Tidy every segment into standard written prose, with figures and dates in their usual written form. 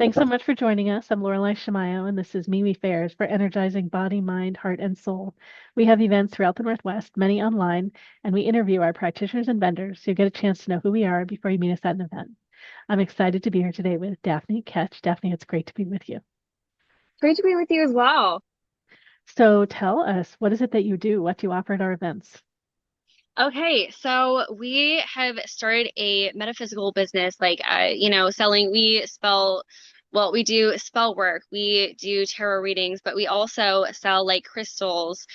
Thanks so much for joining us. I'm Lorelai Shamayo, and this is MeWe Fairs for energizing body, mind, heart, and soul. We have events throughout the Northwest, many online, and we interview our practitioners and vendors so you get a chance to know who we are before you meet us at an event. I'm excited to be here today with Daphne Ketch. Daphne, it's great to be with you. Great to be with you as well. So tell us, what is it that you do? What do you offer at our events? Okay, so we have started a metaphysical business, selling, we do spell work, we do tarot readings, but we also sell like crystals,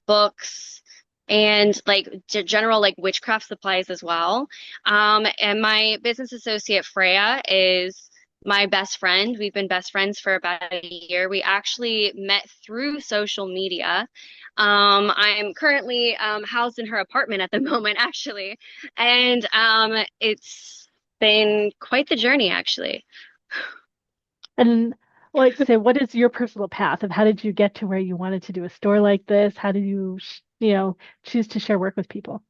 books, and like general like witchcraft supplies as well. And my business associate Freya is my best friend. We've been best friends for about a year. We actually met through social media. I'm currently housed in her apartment at the moment, actually, and it's been quite the journey, actually. And like, say, what is your personal path of how did you get to where you wanted to do a store like this? How did you, choose to share work with people?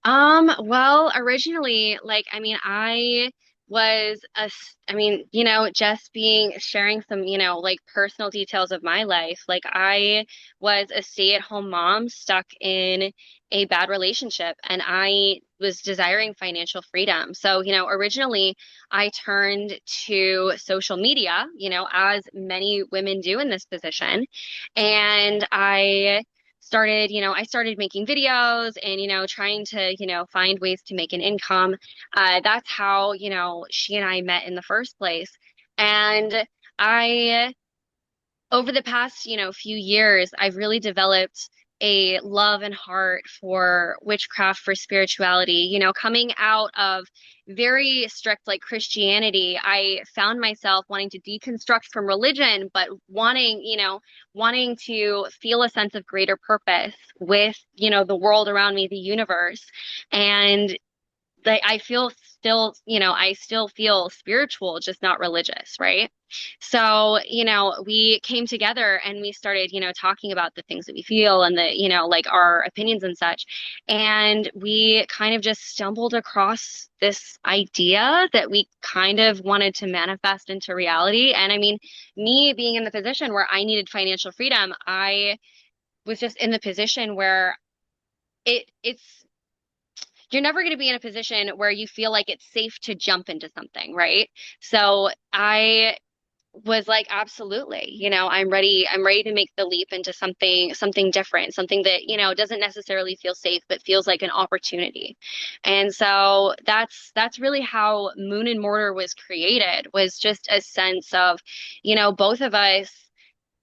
Well, originally, I was just sharing some, like personal details of my life. Like I was a stay-at-home mom stuck in a bad relationship and I was desiring financial freedom. So, originally I turned to social media, as many women do in this position. And I started making videos and, trying to, find ways to make an income. That's how, she and I met in the first place. And I over the past, few years, I've really developed a love and heart for witchcraft, for spirituality. Coming out of very strict like Christianity, I found myself wanting to deconstruct from religion, but wanting to feel a sense of greater purpose with, the world around me, the universe. And like I feel still, I still feel spiritual, just not religious, right? So, we came together and we started, talking about the things that we feel and like our opinions and such. And we kind of just stumbled across this idea that we kind of wanted to manifest into reality. And I mean, me being in the position where I needed financial freedom, I was just in the position where it's you're never going to be in a position where you feel like it's safe to jump into something, right? So I was like, absolutely, I'm ready to make the leap into something different, something that, doesn't necessarily feel safe, but feels like an opportunity. And so that's really how Moon and Mortar was created, was just a sense of, both of us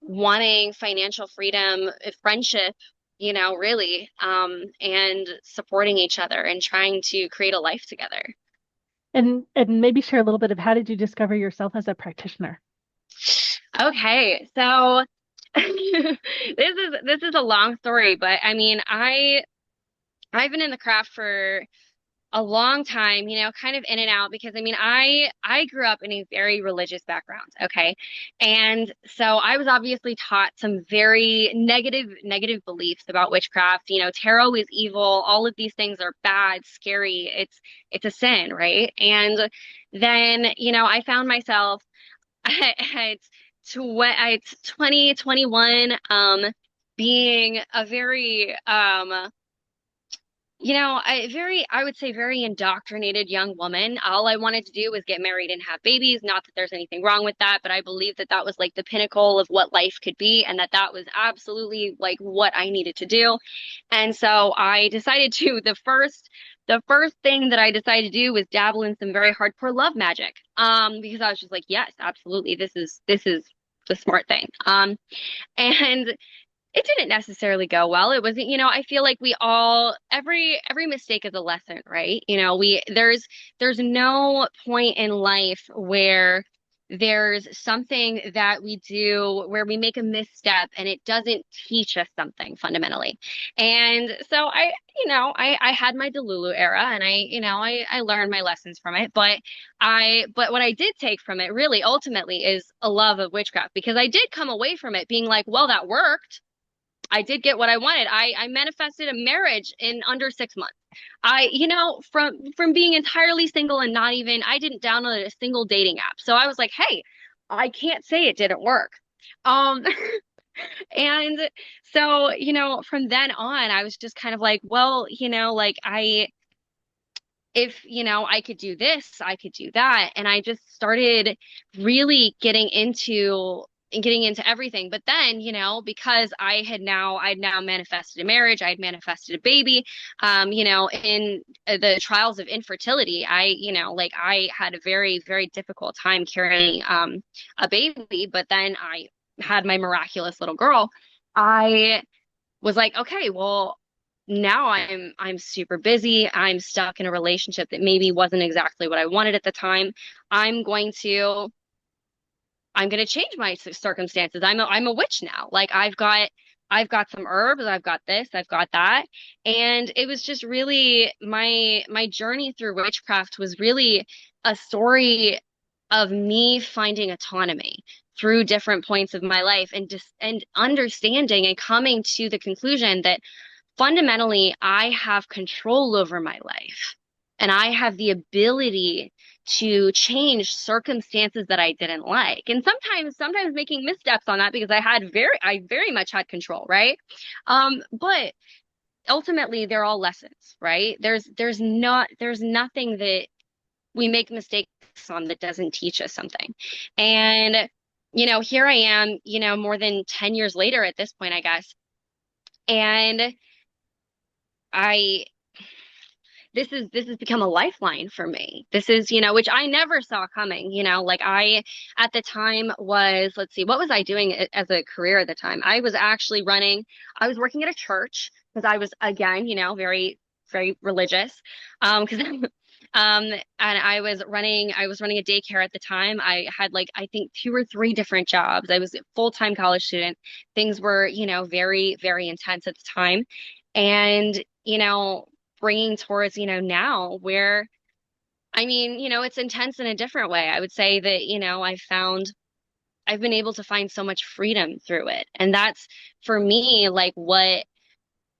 wanting financial freedom, friendship, really, and supporting each other and trying to create a life together. And maybe share a little bit of how did you discover yourself as a practitioner? Okay, so this is a long story, but I mean, I've been in the craft for a long time, kind of in and out because I mean, I grew up in a very religious background, okay? And so I was obviously taught some very negative beliefs about witchcraft. Tarot is evil, all of these things are bad, scary. It's a sin, right? And then, I found myself at 2021 being a very I would say very indoctrinated young woman. All I wanted to do was get married and have babies. Not that there's anything wrong with that, but I believe that that was like the pinnacle of what life could be and that that was absolutely like what I needed to do. And so I decided to, the first thing that I decided to do was dabble in some very hardcore love magic. Because I was just like, yes, absolutely. This is the smart thing. And it didn't necessarily go well. It wasn't, I feel like we all every mistake is a lesson, right? There's no point in life where there's something that we do where we make a misstep and it doesn't teach us something fundamentally. And so I had my Delulu era and I learned my lessons from it, but what I did take from it really ultimately is a love of witchcraft because I did come away from it being like, well, that worked. I did get what I wanted. I manifested a marriage in under 6 months. from being entirely single and not even, I didn't download a single dating app. So I was like, hey, I can't say it didn't work. Um, and so, from then on, I was just kind of like, well, like if, I could do this, I could do that. And I just started really getting into everything. But then, because I'd now manifested a marriage, I'd manifested a baby, in the trials of infertility, like I had a very, very difficult time carrying, a baby, but then I had my miraculous little girl. I was like, okay, well, now I'm super busy. I'm stuck in a relationship that maybe wasn't exactly what I wanted at the time. I'm going to I'm going to change my circumstances. I'm a witch now. Like I've got some herbs, I've got this, I've got that. And it was just really my journey through witchcraft was really a story of me finding autonomy through different points of my life and just and understanding and coming to the conclusion that fundamentally, I have control over my life and I have the ability to change circumstances that I didn't like. And sometimes making missteps on that because I very much had control, right? But ultimately they're all lessons, right? There's nothing that we make mistakes on that doesn't teach us something. And, here I am, more than 10 years later at this point, I guess. And I this has become a lifeline for me. This is, which I never saw coming, like I at the time was, let's see, what was I doing as a career at the time? I was working at a church because I was again, very, very religious. Because and I was running a daycare at the time. I had like I think two or three different jobs. I was a full-time college student. Things were, very, very intense at the time. And, bringing towards, now where, I mean, it's intense in a different way. I would say that, I've been able to find so much freedom through it. And that's for me, like what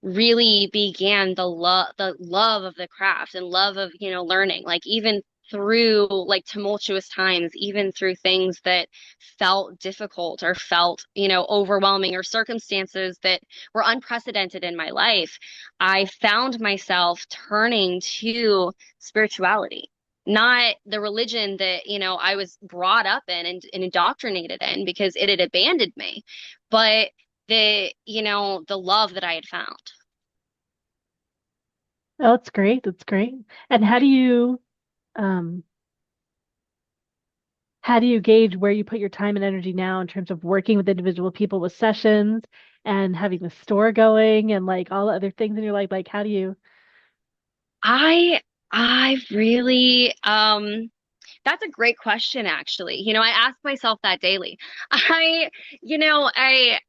really began the love of the craft and love of, learning, like even through like tumultuous times, even through things that felt difficult or felt, overwhelming or circumstances that were unprecedented in my life, I found myself turning to spirituality. Not the religion that, I was brought up in and indoctrinated in because it had abandoned me, but the love that I had found. Oh, that's great. That's great. And um how do you gauge where you put your time and energy now in terms of working with individual people with sessions and having the store going and like all the other things in your life? Like how do you I I really that's a great question actually. I ask myself that daily. I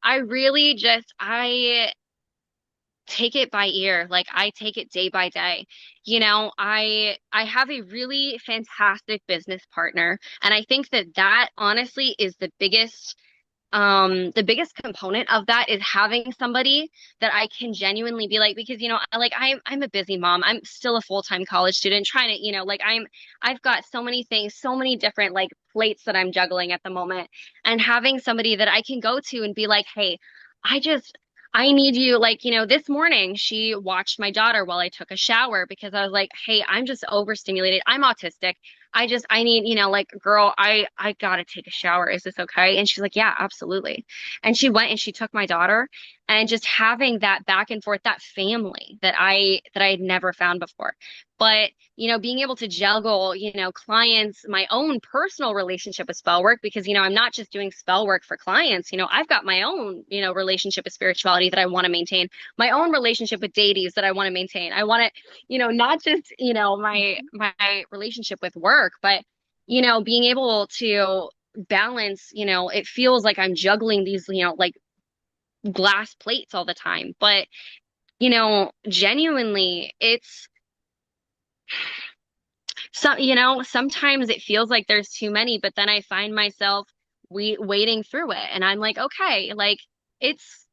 I really just I take it by ear. Like I take it day by day. I have a really fantastic business partner and I think that that honestly is the biggest component of that is having somebody that I can genuinely be like, because I'm a busy mom. I'm still a full-time college student trying to, like I've got so many things, so many different like plates that I'm juggling at the moment, and having somebody that I can go to and be like, hey, I just I need you, like, this morning she watched my daughter while I took a shower because I was like, hey, I'm just overstimulated. I'm autistic. I need, like, girl, I gotta take a shower. Is this okay? And she's like, yeah, absolutely. And she went and she took my daughter, and just having that back and forth, that family that I had never found before. But, being able to juggle, clients, my own personal relationship with spell work, because, I'm not just doing spell work for clients, I've got my own, relationship with spirituality that I want to maintain, my own relationship with deities that I want to maintain. I want to, not just, my relationship with work, but, being able to balance, it feels like I'm juggling these, like glass plates all the time. But, genuinely, it's sometimes it feels like there's too many, but then I find myself wading through it and I'm like, okay, like it's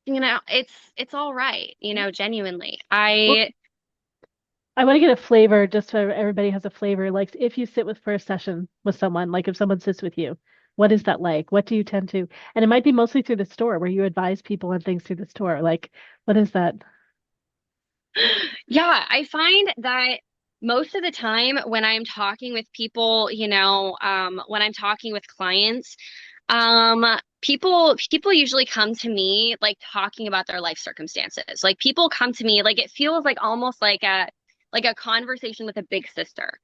it's all right, genuinely. Well, I want to get a flavor just so everybody has a flavor. Like if you sit with for a session with someone, like if someone sits with you, what is that like? What do you tend to? And it might be mostly through the store where you advise people on things through the store. Like, what is that? Yeah, I find that most of the time when I'm talking with people, when I'm talking with clients, people usually come to me like talking about their life circumstances. Like people come to me like it feels like almost like a conversation with a big sister.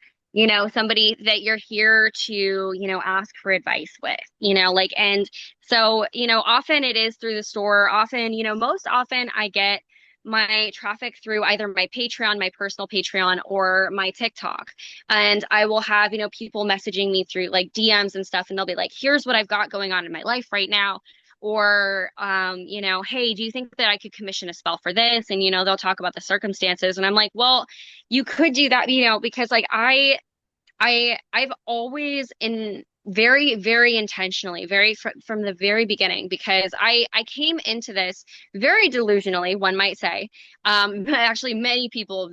Somebody that you're here to, ask for advice with, and so, often it is through the store. Often, most often I get my traffic through either my Patreon, my personal Patreon, or my TikTok. And I will have, people messaging me through like DMs and stuff, and they'll be like, here's what I've got going on in my life right now. Or, hey, do you think that I could commission a spell for this? And, they'll talk about the circumstances. And I'm like, well, you could do that, because like I've always in very, very intentionally, very from the very beginning, because I came into this very delusionally, one might say. Actually, many people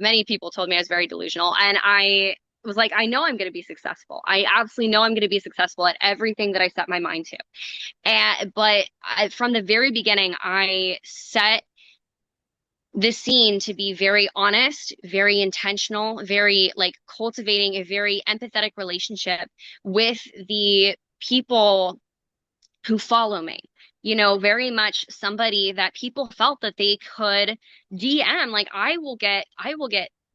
told me I was very delusional, and I was like, I know I'm going to be successful. I absolutely know I'm going to be successful at everything that I set my mind to. But from the very beginning, I set the scene to be very honest, very intentional, very like cultivating a very empathetic relationship with the people who follow me. Very much somebody that people felt that they could DM. Like I will get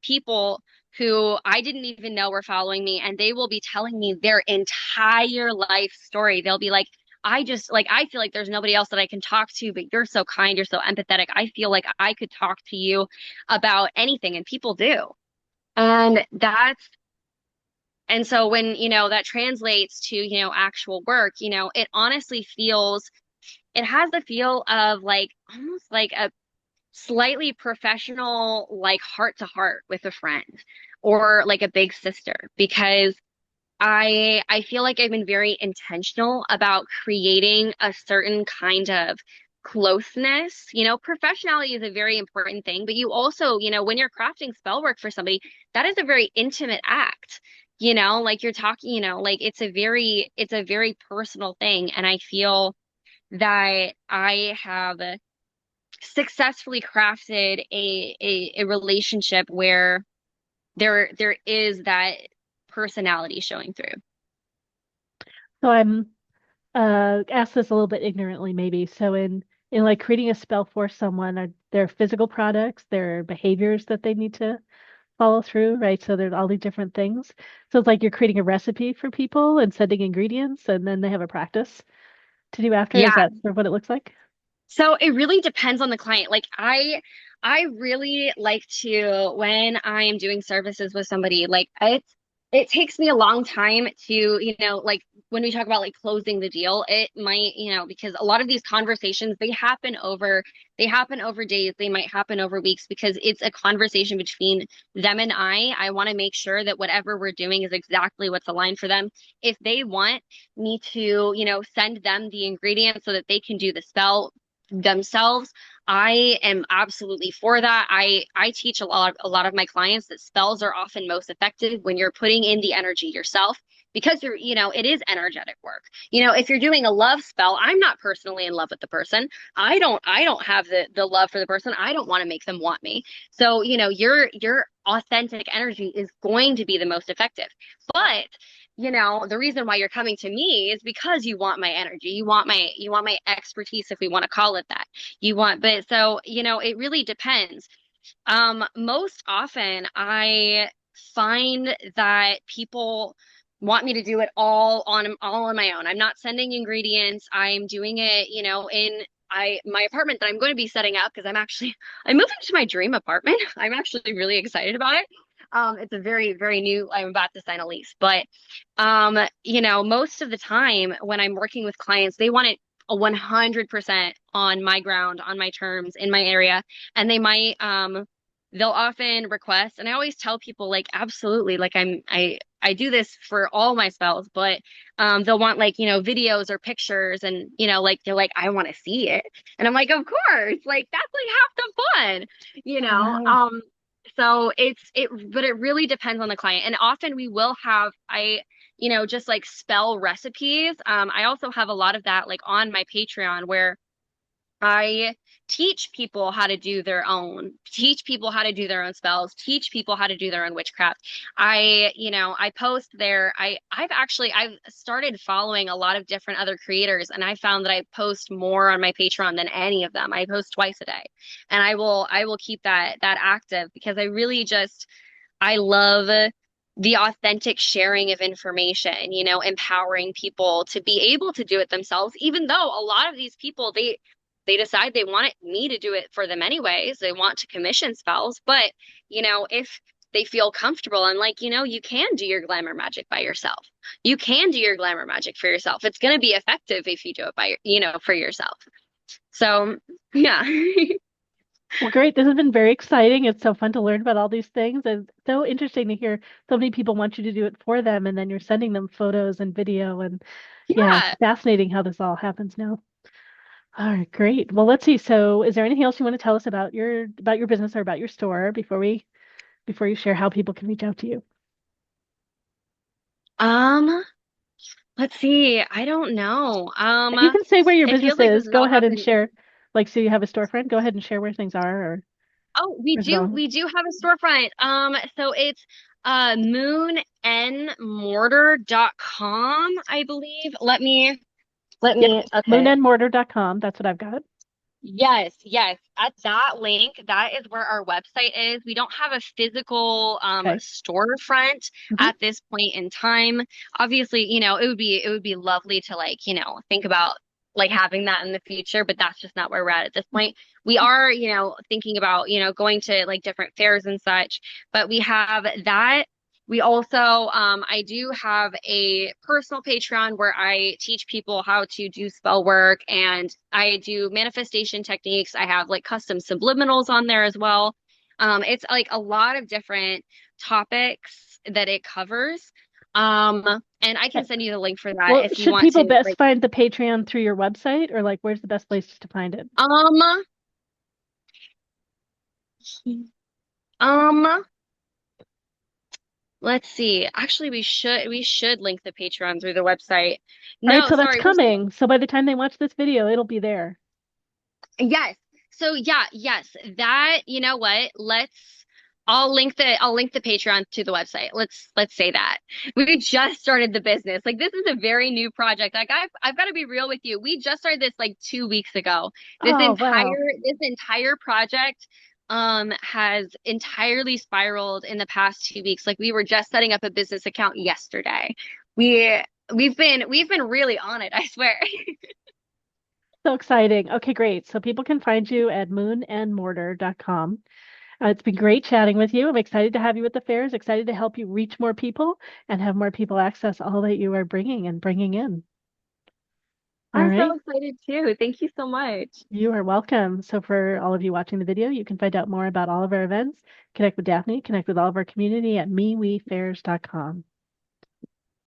people who I didn't even know were following me, and they will be telling me their entire life story. They'll be like, I just like I feel like there's nobody else that I can talk to, but you're so kind, you're so empathetic. I feel like I could talk to you about anything, and people do. And that's and so when, that translates to, actual work, it honestly feels it has the feel of like almost like a slightly professional, like heart to heart with a friend or like a big sister, because I feel like I've been very intentional about creating a certain kind of closeness. Professionality is a very important thing, but you also, when you're crafting spell work for somebody, that is a very intimate act. Like you're talking, like it's a very personal thing. And I feel that I have successfully crafted a relationship where there is that personality showing through. So I'm ask this a little bit ignorantly, maybe. So in like creating a spell for someone, are there physical products, there are behaviors that they need to follow through, right? So there's all these different things. So it's like you're creating a recipe for people and sending ingredients, and then they have a practice to do after. Is Yeah. that sort of what it looks like? So it really depends on the client. Like I really like to when I am doing services with somebody, like it takes me a long time to, like when we talk about like closing the deal, it might, because a lot of these conversations they happen over days, they might happen over weeks because it's a conversation between them and I want to make sure that whatever we're doing is exactly what's aligned for them. If they want me to, send them the ingredients so that they can do the spell themselves, I am absolutely for that. I teach a lot of my clients that spells are often most effective when you're putting in the energy yourself, because it is energetic work. If you're doing a love spell, I'm not personally in love with the person. I don't have the love for the person. I don't want to make them want me. So, your authentic energy is going to be the most effective. But the reason why you're coming to me is because you want my energy. You want my expertise, if we want to call it that. But so, it really depends. Most often I find that people want me to do it all on my own. I'm not sending ingredients. I'm doing it, in my apartment that I'm going to be setting up, because I'm moving to my dream apartment. I'm actually really excited about it. It's a very, very new, I'm about to sign a lease, but most of the time when I'm working with clients, they want it a 100% on my ground, on my terms, in my area. And they'll often request, and I always tell people like, absolutely, like I do this for all my spells, but they'll want like, videos or pictures and, like they're like, I want to see it. And I'm like, of course, like that's like half the fun, you Oh, know. wow. So but it really depends on the client. And often we will have just like spell recipes. I also have a lot of that like on my Patreon where I teach people how to do their own spells, teach people how to do their own witchcraft. I post there. I've started following a lot of different other creators, and I found that I post more on my Patreon than any of them. I post twice a day. And I will keep that active because I love the authentic sharing of information, empowering people to be able to do it themselves, even though a lot of these people, they decide they want me to do it for them anyways. They want to commission spells, but if they feel comfortable, I'm like, you can do your glamour magic by yourself. You can do your glamour magic for yourself. It's going to be effective if you do it for yourself. So, yeah. Well, great. This has been very exciting. It's so fun to learn about all these things. And so interesting to hear so many people want you to do it for them, and then you're sending them photos and video. And yeah, it's Yeah. fascinating how this all happens now. All right, great. Well, let's see. So, is there anything else you want to tell us about your business or about your store before you share how people can reach out to you? Um, let's see. I don't know. If you can say where your It feels business like there's is, go not ahead and happening. share. Like, so you have a storefront, go ahead and share where things are, or Oh, we where's it do all? we do have a storefront. So it's moonandmortar.com, I believe. Yep, Okay. moonandmortar.com. That's what I've got. Yes, yes. At that link, that is where our website is. We don't have a physical Okay. storefront Hmm. at this point in time. Obviously, it would be lovely to like, think about like having that in the future, but that's just not where we're at this point. We are, thinking about, going to like different fairs and such, but we have that. We also, I do have a personal Patreon where I teach people how to do spell work and I do manifestation techniques. I have like custom subliminals on there as well. It's like a lot of different topics that it covers. And I can send you the link for that Well, if you should want people to best like, find the Patreon through your website, or like where's the best place to find it? um, um, let's see. Actually, we should link the Patreon through the website. All right, No, so that's sorry, we're still. coming. So by the time they watch this video, it'll be there. Yes. So yeah, yes. That, you know what? I'll link the Patreon to the website. Let's say that. We just started the business. Like this is a very new project. Like I've got to be real with you. We just started this like 2 weeks ago. This Oh, wow. entire this entire project has entirely spiraled in the past 2 weeks. Like we were just setting up a business account yesterday. We we've been really on it, I swear. So exciting. Okay, great. So people can find you at moonandmortar.com. It's been great chatting with you. I'm excited to have you at the fairs, excited to help you reach more people and have more people access all that you are bringing and bringing in. All I'm so right. excited too. Thank you so much. You are welcome. So for all of you watching the video, you can find out more about all of our events, connect with Daphne, connect with all of our community at MeWeFairs.com.